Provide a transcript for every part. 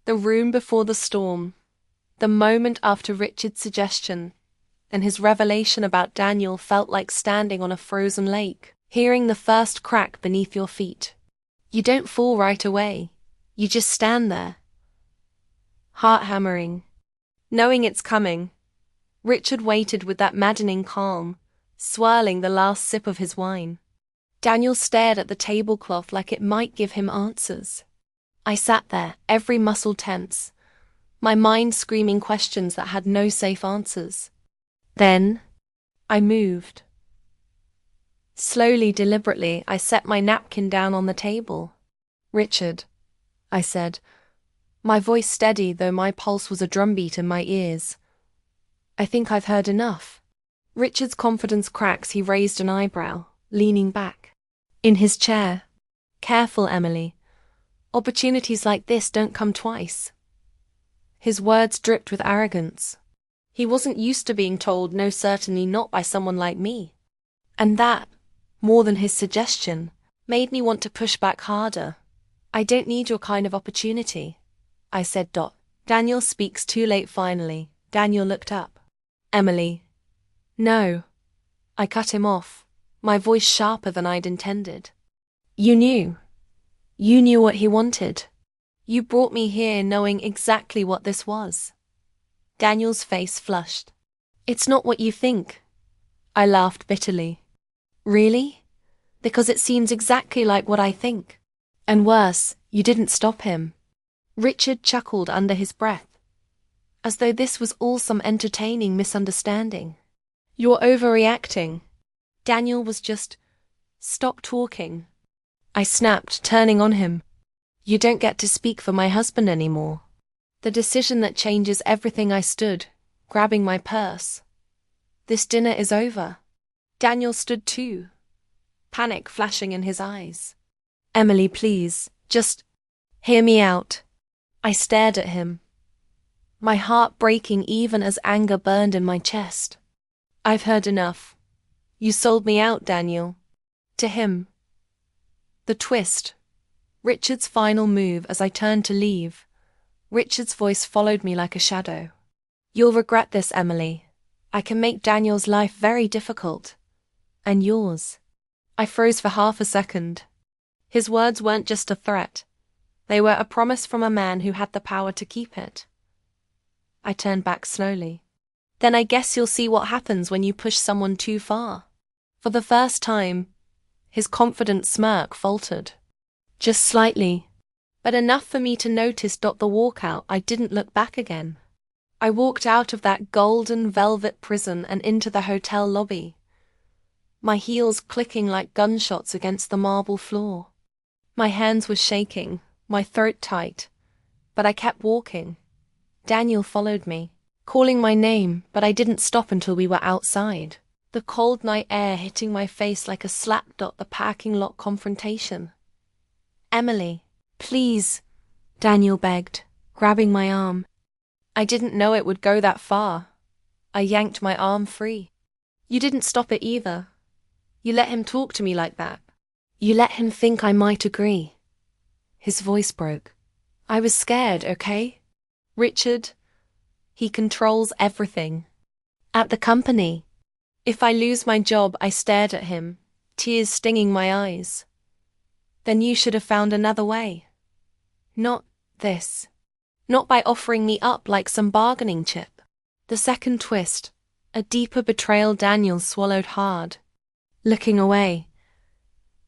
The room before the storm. The moment after Richard's suggestion and his revelation about Daniel felt like standing on a frozen lake, hearing the first crack beneath your feet. You don't fall right away. You just stand there. Heart hammering. Knowing it's coming. Richard waited with that maddening calm, swirling the last sip of his wine. Daniel stared at the tablecloth like it might give him answers. I sat there, every muscle tense, my mind screaming questions that had no safe answers. Then, I moved. Slowly, deliberately, I set my napkin down on the table. "Richard," I said, my voice steady though my pulse was a drumbeat in my ears. "I think I've heard enough." Richard's confidence cracks, he raised an eyebrow, leaning back in his chair. "Careful, Emily. Opportunities like this don't come twice." His words dripped with arrogance. He wasn't used to being told no, certainly not by someone like me. And that, more than his suggestion, made me want to push back harder. "I don't need your kind of opportunity," I said. Daniel speaks too late finally. Daniel looked up. "Emily." "No." I cut him off, my voice sharper than I'd intended. "You knew. You knew what he wanted. You brought me here knowing exactly what this was." Daniel's face flushed. "It's not what you think." I laughed bitterly. "Really? Because it seems exactly like what I think. And worse, you didn't stop him." Richard chuckled under his breath, as though this was all some entertaining misunderstanding. "You're overreacting." Daniel was just, "Stop talking." I snapped, turning on him. "You don't get to speak for my husband anymore." The decision that changes everything. I stood, grabbing my purse. "This dinner is over." Daniel stood too, panic flashing in his eyes. "Emily, please, just hear me out." I stared at him, my heart breaking even as anger burned in my chest. "I've heard enough. You sold me out, Daniel." To him. The twist. Richard's final move as I turned to leave. Richard's voice followed me like a shadow. "You'll regret this, Emily. I can make Daniel's life very difficult. And yours." I froze for half a second. His words weren't just a threat. They were a promise from a man who had the power to keep it. I turned back slowly. "Then I guess you'll see what happens when you push someone too far." For the first time, his confident smirk faltered. Just slightly, but enough for me to notice. The walkout. I didn't look back again. I walked out of that golden velvet prison and into the hotel lobby, my heels clicking like gunshots against the marble floor. My hands were shaking, my throat tight, but I kept walking. Daniel followed me, calling my name, but I didn't stop until we were outside. The cold night air hitting my face like a slap. The parking lot confrontation. "Emily, please," Daniel begged, grabbing my arm. I didn't know it would go that far. I yanked my arm free. "You didn't stop it either. You let him talk to me like that. You let him think I might agree." His voice broke. "I was scared, okay? Richard, he controls everything. At the company. If I lose my job," I stared at him, tears stinging my eyes. "Then you should have found another way. Not this. Not by offering me up like some bargaining chip." The second twist, a deeper betrayal. Daniel swallowed hard, looking away.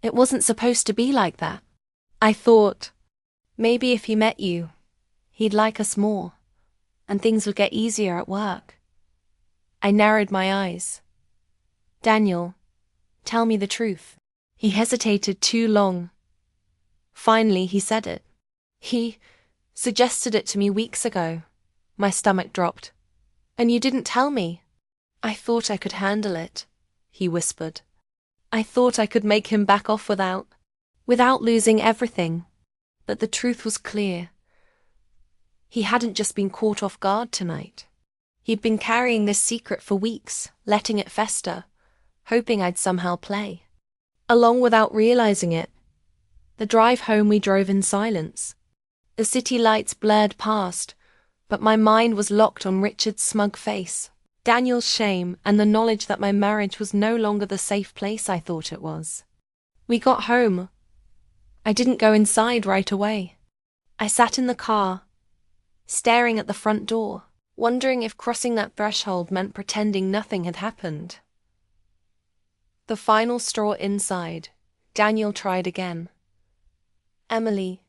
"It wasn't supposed to be like that. I thought, maybe if he met you, he'd like us more, and things would get easier at work." I narrowed my eyes. "Daniel, tell me the truth." He hesitated too long. Finally, he said it. "He suggested it to me weeks ago." My stomach dropped. "And you didn't tell me." "I thought I could handle it," he whispered. "I thought I could make him back off without losing everything." But the truth was clear. He hadn't just been caught off guard tonight. He'd been carrying this secret for weeks, letting it fester, hoping I'd somehow play along without realizing it. The drive home we drove in silence. The city lights blurred past, but my mind was locked on Richard's smug face, Daniel's shame, and the knowledge that my marriage was no longer the safe place I thought it was. We got home. I didn't go inside right away. I sat in the car, staring at the front door, wondering if crossing that threshold meant pretending nothing had happened. The final straw inside, Daniel tried again. "Emily,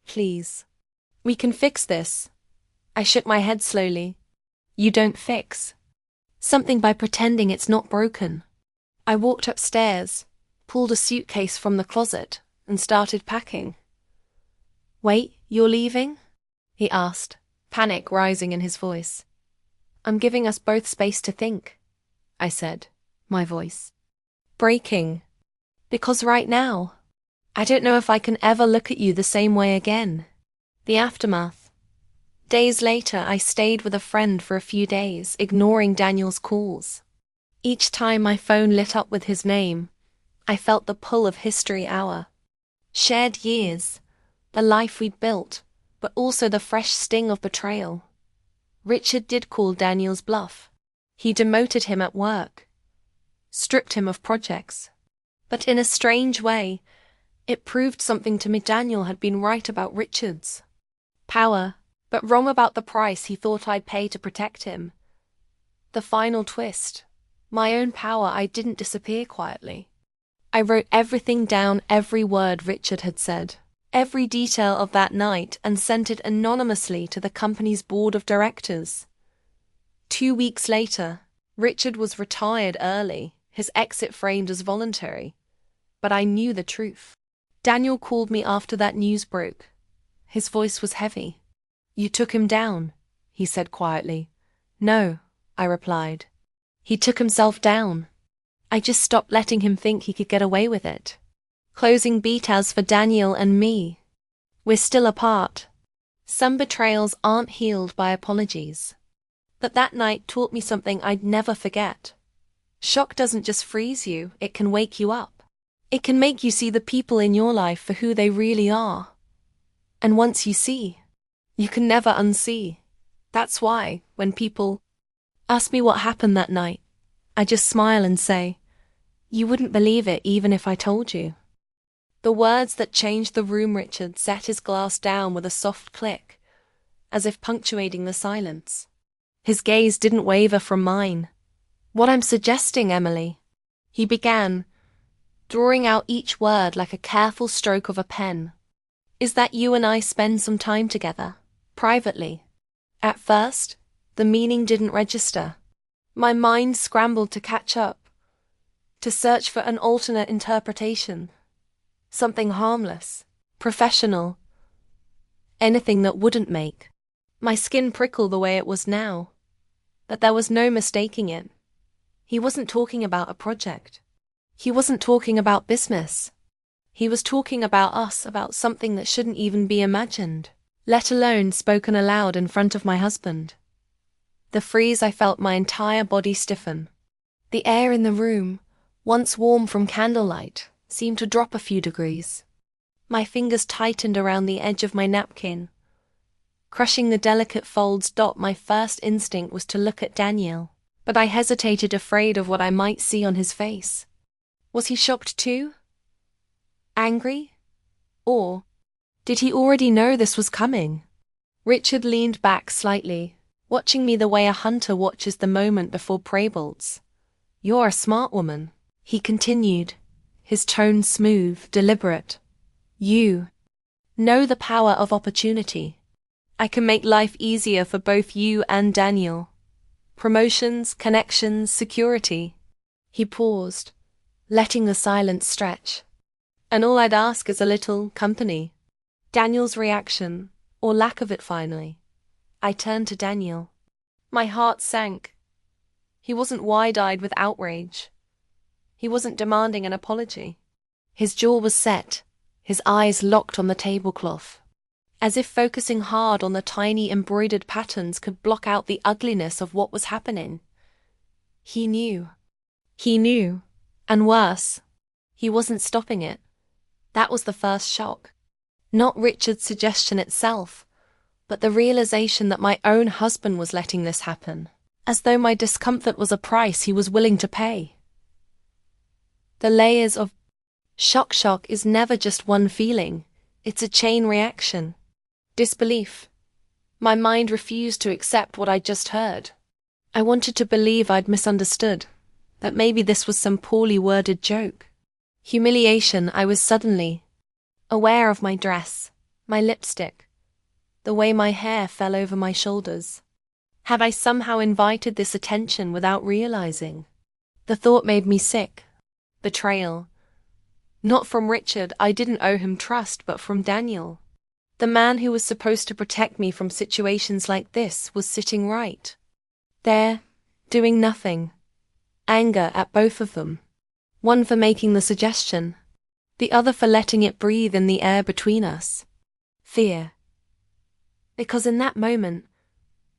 please. We can fix this." I shook my head slowly. "You don't fix something by pretending it's not broken." I walked upstairs, pulled a suitcase from the closet, and started packing. "Wait, you're leaving?" he asked, panic rising in his voice. "I'm giving us both space to think," I said, my voice breaking. "Because right now, I don't know if I can ever look at you the same way again." The aftermath. Days later, I stayed with a friend for a few days, ignoring Daniel's calls. Each time my phone lit up with his name, I felt the pull of history hour. Shared years, the life we'd built, but also the fresh sting of betrayal. Richard did call Daniel's bluff. He demoted him at work, stripped him of projects. But in a strange way, it proved something to me. Daniel had been right about Richard's power, but wrong about the price he thought I'd pay to protect him. The final twist, my own power. I didn't disappear quietly. I wrote everything down, every word Richard had said, every detail of that night, and sent it anonymously to the company's board of directors. 2 weeks later, Richard was retired early, his exit framed as voluntary. But I knew the truth. Daniel called me after that news broke. His voice was heavy. "You took him down," he said quietly. "No," I replied. "He took himself down. I just stopped letting him think he could get away with it." Closing beat as for Daniel and me. We're still apart. Some betrayals aren't healed by apologies. But that night taught me something I'd never forget. Shock doesn't just freeze you, it can wake you up. It can make you see the people in your life for who they really are. And once you see, you can never unsee. That's why, when people ask me what happened that night, I just smile and say, "You wouldn't believe it even if I told you." The words that changed the room. Richard set his glass down with a soft click, as if punctuating the silence. His gaze didn't waver from mine. "What I'm suggesting, Emily," he began, drawing out each word like a careful stroke of a pen, "is that you and I spend some time together, privately." At first, the meaning didn't register. My mind scrambled to catch up, to search for an alternate interpretation. Something harmless, professional, anything that wouldn't make my skin prickle the way it was now. But there was no mistaking it. He wasn't talking about a project. He wasn't talking about business. He was talking about us, about something that shouldn't even be imagined, let alone spoken aloud in front of my husband. The freeze, I felt my entire body stiffen. The air in the room, once warm from candlelight, seemed to drop a few degrees. My fingers tightened around the edge of my napkin, crushing the delicate folds. My first instinct was to look at Daniel, but I hesitated, afraid of what I might see on his face. Was he shocked too? Angry? Or did he already know this was coming? Richard leaned back slightly, watching me the way a hunter watches the moment before prey bolts. "You're a smart woman," he continued, his tone smooth, deliberate. "You know the power of opportunity. I can make life easier for both you and Daniel. Promotions, connections, security." He paused, letting the silence stretch. "And all I'd ask is a little company." Daniel's reaction, or lack of it finally. I turned to Daniel. My heart sank. He wasn't wide-eyed with outrage. He wasn't demanding an apology. His jaw was set, his eyes locked on the tablecloth, as if focusing hard on the tiny embroidered patterns could block out the ugliness of what was happening. He knew. He knew. And worse, he wasn't stopping it. That was the first shock. Not Richard's suggestion itself, but the realization that my own husband was letting this happen, as though my discomfort was a price he was willing to pay. The layers of shock is never just one feeling, it's a chain reaction. Disbelief. My mind refused to accept what I'd just heard. I wanted to believe I'd misunderstood, that maybe this was some poorly worded joke. Humiliation. I was suddenly aware of my dress, my lipstick, the way my hair fell over my shoulders. Had I somehow invited this attention without realizing? The thought made me sick. Betrayal. Not from Richard, I didn't owe him trust, but from Daniel. The man who was supposed to protect me from situations like this was sitting right there, doing nothing. Anger at both of them. One for making the suggestion, the other for letting it breathe in the air between us. Fear. Because in that moment,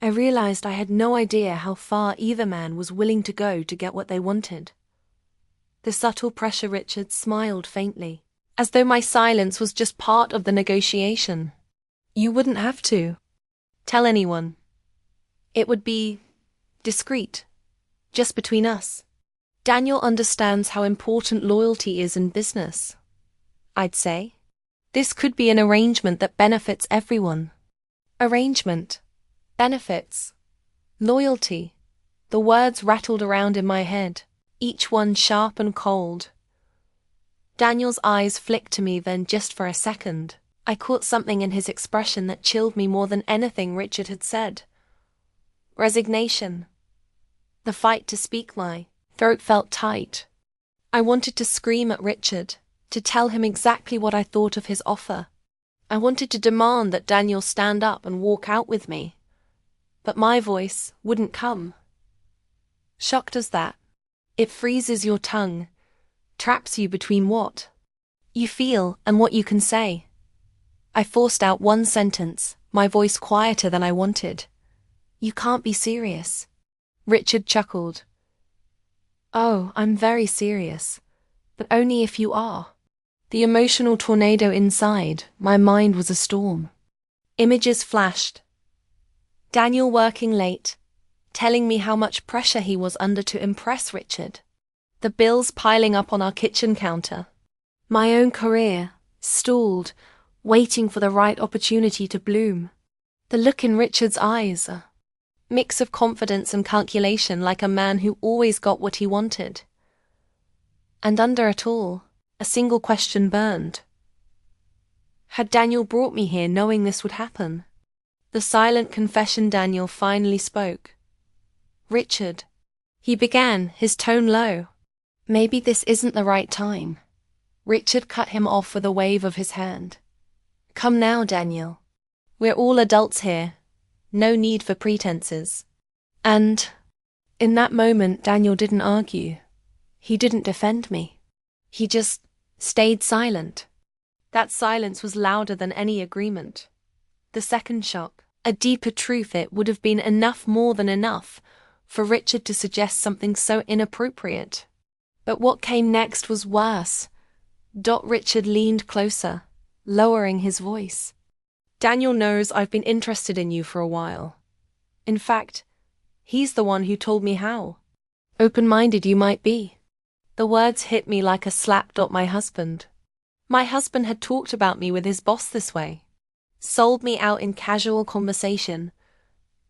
I realized I had no idea how far either man was willing to go to get what they wanted. The subtle pressure. Richard smiled faintly, as though my silence was just part of the negotiation. You wouldn't have to tell anyone. It would be discreet, just between us. Daniel understands how important loyalty is in business, I'd say. This could be an arrangement that benefits everyone. Arrangement. Benefits. Loyalty. The words rattled around in my head, each one sharp and cold. Daniel's eyes flicked to me then just for a second. I caught something in his expression that chilled me more than anything Richard had said. Resignation. The fight to speak. My throat felt tight. I wanted to scream at Richard, to tell him exactly what I thought of his offer. I wanted to demand that Daniel stand up and walk out with me. But my voice wouldn't come. Shock does that. It freezes your tongue, traps you between what you feel and what you can say. I forced out one sentence, my voice quieter than I wanted. You can't be serious. Richard chuckled. Oh, I'm very serious, but only if you are. The emotional tornado inside, my mind was a storm. Images flashed. Daniel working late, telling me how much pressure he was under to impress Richard. The bills piling up on our kitchen counter. My own career, stalled, waiting for the right opportunity to bloom. The look in Richard's eyes, a mix of confidence and calculation, like a man who always got what he wanted. And under it all, a single question burned. Had Daniel brought me here knowing this would happen? The silent confession. Daniel finally spoke. Richard. He began, his tone low. Maybe this isn't the right time. Richard cut him off with a wave of his hand. Come now, Daniel. We're all adults here. No need for pretenses. And in that moment, Daniel didn't argue. He didn't defend me. He just stayed silent. That silence was louder than any agreement. The second shock, a deeper truth. It would have been enough, more than enough, for Richard to suggest something so inappropriate. But what came next was worse. Richard leaned closer, lowering his voice. Daniel knows I've been interested in you for a while. In fact, he's the one who told me how open-minded you might be. The words hit me like a slap. My husband. My husband had talked about me with his boss this way. Sold me out in casual conversation,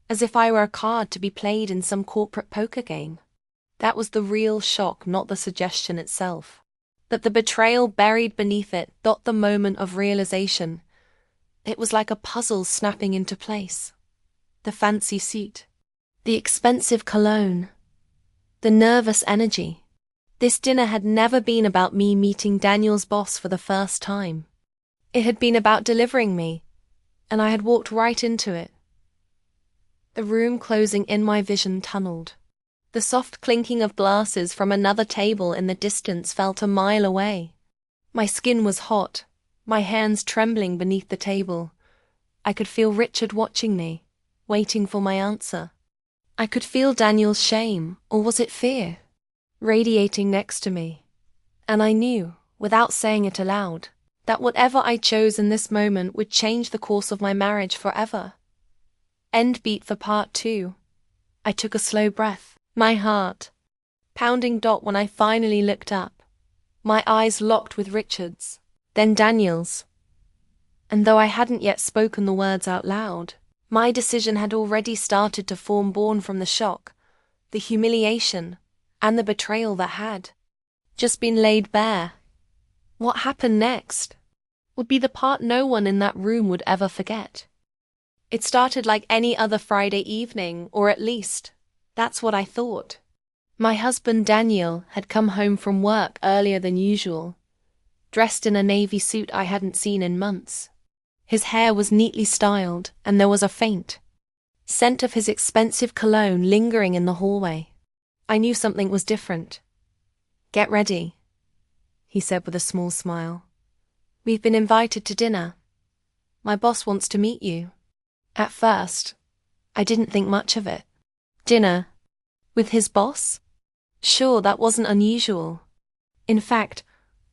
as if I were a card to be played in some corporate poker game. That was the real shock, not the suggestion itself. That the betrayal buried beneath it, the moment of realization. It was like a puzzle snapping into place. The fancy suit, the expensive cologne, the nervous energy. This dinner had never been about me meeting Daniel's boss for the first time. It had been about delivering me, and I had walked right into it. The room closing in, my vision tunneled. The soft clinking of glasses from another table in the distance felt a mile away. My skin was hot, my hands trembling beneath the table. I could feel Richard watching me, waiting for my answer. I could feel Daniel's shame, or was it fear, radiating next to me. And I knew, without saying it aloud, That whatever I chose in this moment would change the course of my marriage forever. End beat for part 2. I took a slow breath, my heart pounding when I finally looked up. My eyes locked with Richard's, then Daniel's. And though I hadn't yet spoken the words out loud, my decision had already started to form, born from the shock, the humiliation, and the betrayal that had just been laid bare. What happened next would be the part no one in that room would ever forget. It started like any other Friday evening, or at least, that's what I thought. My husband Daniel had come home from work earlier than usual, dressed in a navy suit I hadn't seen in months. His hair was neatly styled, and there was a faint scent of his expensive cologne lingering in the hallway. I knew something was different. "Get ready," he said with a small smile. "We've been invited to dinner. My boss wants to meet you." At first, I didn't think much of it. Dinner? With his boss? Sure, that wasn't unusual. In fact,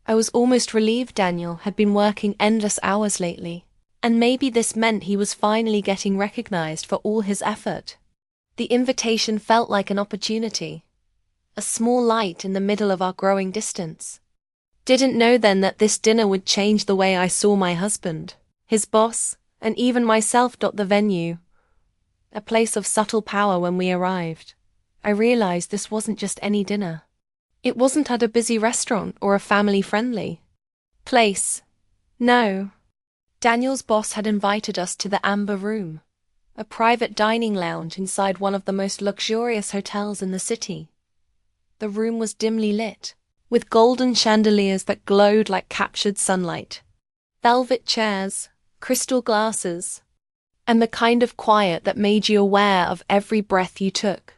I was almost relieved Daniel had been working endless hours lately, and maybe this meant he was finally getting recognized for all his effort. The invitation felt like an opportunity, a small light in the middle of our growing distance. Didn't know then that this dinner would change the way I saw my husband, his boss, and even myself. The venue, a place of subtle power. When we arrived, I realized this wasn't just any dinner. It wasn't at a busy restaurant or a family-friendly place. No. Daniel's boss had invited us to the Amber Room, a private dining lounge inside one of the most luxurious hotels in the city. The room was dimly lit, with golden chandeliers that glowed like captured sunlight, velvet chairs, crystal glasses, and the kind of quiet that made you aware of every breath you took.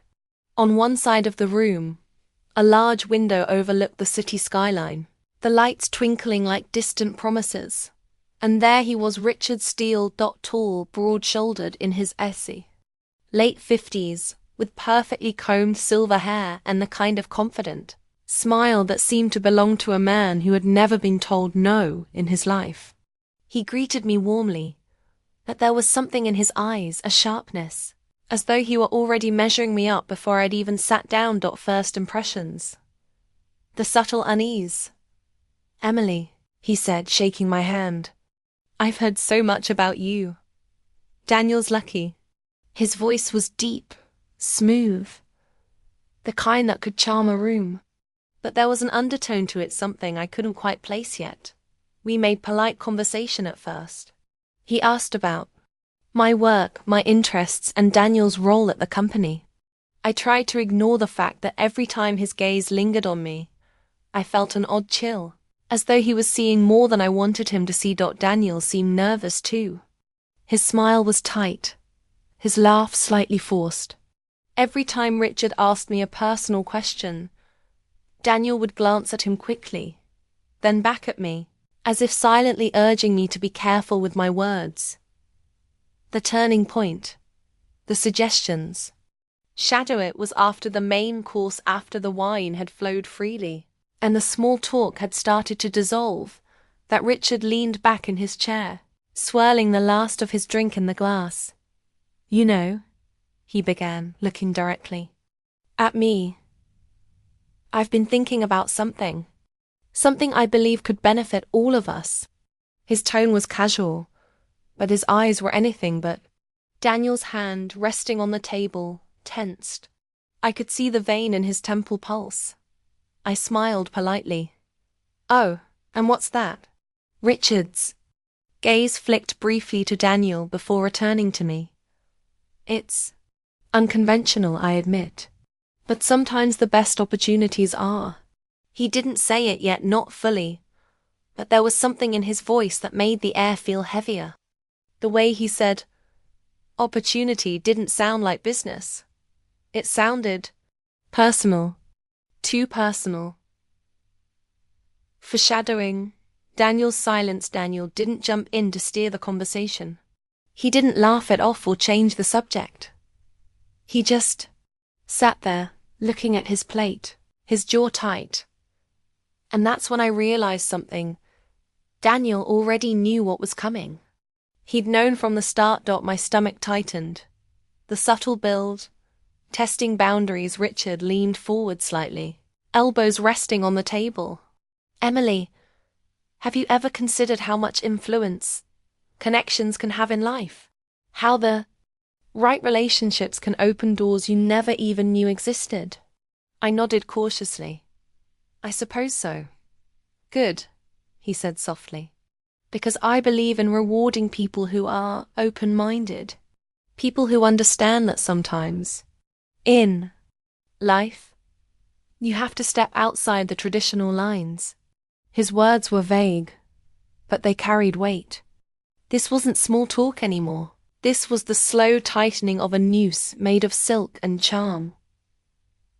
On one side of the room, a large window overlooked the city skyline, the lights twinkling like distant promises. And there he was, Richard Steele, tall, broad-shouldered in his late 50s, with perfectly combed silver hair and the kind of confident smile that seemed to belong to a man who had never been told no in his life. He greeted me warmly, but there was something in his eyes, a sharpness, as though he were already measuring me up before I'd even sat down. First impressions. The subtle unease. "Emily," he said, shaking my hand. "I've heard so much about you. Daniel's lucky." His voice was deep, smooth, the kind that could charm a room. But there was an undertone to it, something I couldn't quite place yet. We made polite conversation at first. He asked about my work, my interests, and Daniel's role at the company. I tried to ignore the fact that every time his gaze lingered on me, I felt an odd chill, as though he was seeing more than I wanted him to see. Daniel seemed nervous too. His smile was tight, his laugh slightly forced. Every time Richard asked me a personal question, Daniel would glance at him quickly, then back at me, as if silently urging me to be careful with my words. The turning point, the suggestions. Shadow it was after the main course, after the wine had flowed freely, and the small talk had started to dissolve, that Richard leaned back in his chair, swirling the last of his drink in the glass. "You know," he began, looking directly at me, "I've been thinking about something I believe could benefit all of us." His tone was casual, but his eyes were anything but. Daniel's hand, resting on the table, tensed. I could see the vein in his temple pulse. I smiled politely. "Oh, and what's that?" Richard's gaze flicked briefly to Daniel before returning to me. "It's unconventional, I admit, but sometimes the best opportunities are." He didn't say it yet, not fully, but there was something in his voice that made the air feel heavier. The way he said opportunity didn't sound like business. It sounded personal, too personal. Foreshadowing Daniel's silence. Daniel didn't jump in to steer the conversation. He didn't laugh it off or change the subject. He just sat there, looking at his plate, his jaw tight. And that's when I realized something. Daniel already knew what was coming. He'd known from the start. My stomach tightened. The subtle build, testing boundaries. Richard leaned forward slightly, elbows resting on the table. Emily, have you ever considered how much influence connections can have in life? How the right relationships can open doors you never even knew existed? I nodded cautiously. I suppose so. Good, he said softly. Because I believe in rewarding people who are open-minded. People who understand that sometimes, in life, you have to step outside the traditional lines. His words were vague, but they carried weight. This wasn't small talk anymore. This was the slow tightening of a noose made of silk and charm.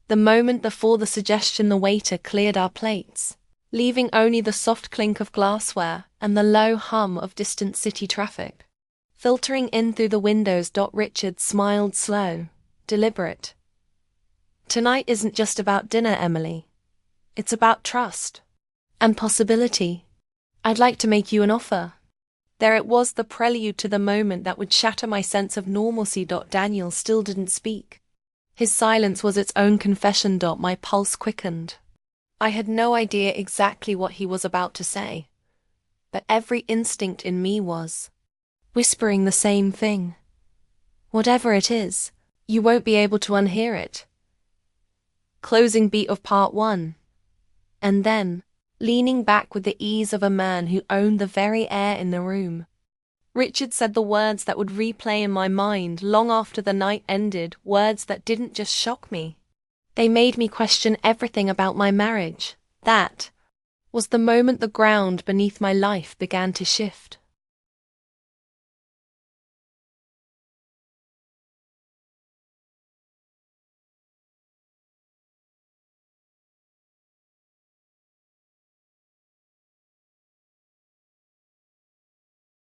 The moment before the suggestion, the waiter cleared our plates, leaving only the soft clink of glassware and the low hum of distant city traffic filtering in through the windows. Richard smiled, slow, deliberate. Tonight isn't just about dinner, Emily. It's about trust and possibility. I'd like to make you an offer. There it was, the prelude to the moment that would shatter my sense of normalcy. Daniel still didn't speak. His silence was its own confession. My pulse quickened. I had no idea exactly what he was about to say, but every instinct in me was whispering the same thing. Whatever it is, you won't be able to unhear it. Closing beat of part 1. And then, leaning back with the ease of a man who owned the very air in the room, Richard said the words that would replay in my mind long after the night ended, words that didn't just shock me. They made me question everything about my marriage. That was the moment the ground beneath my life began to shift.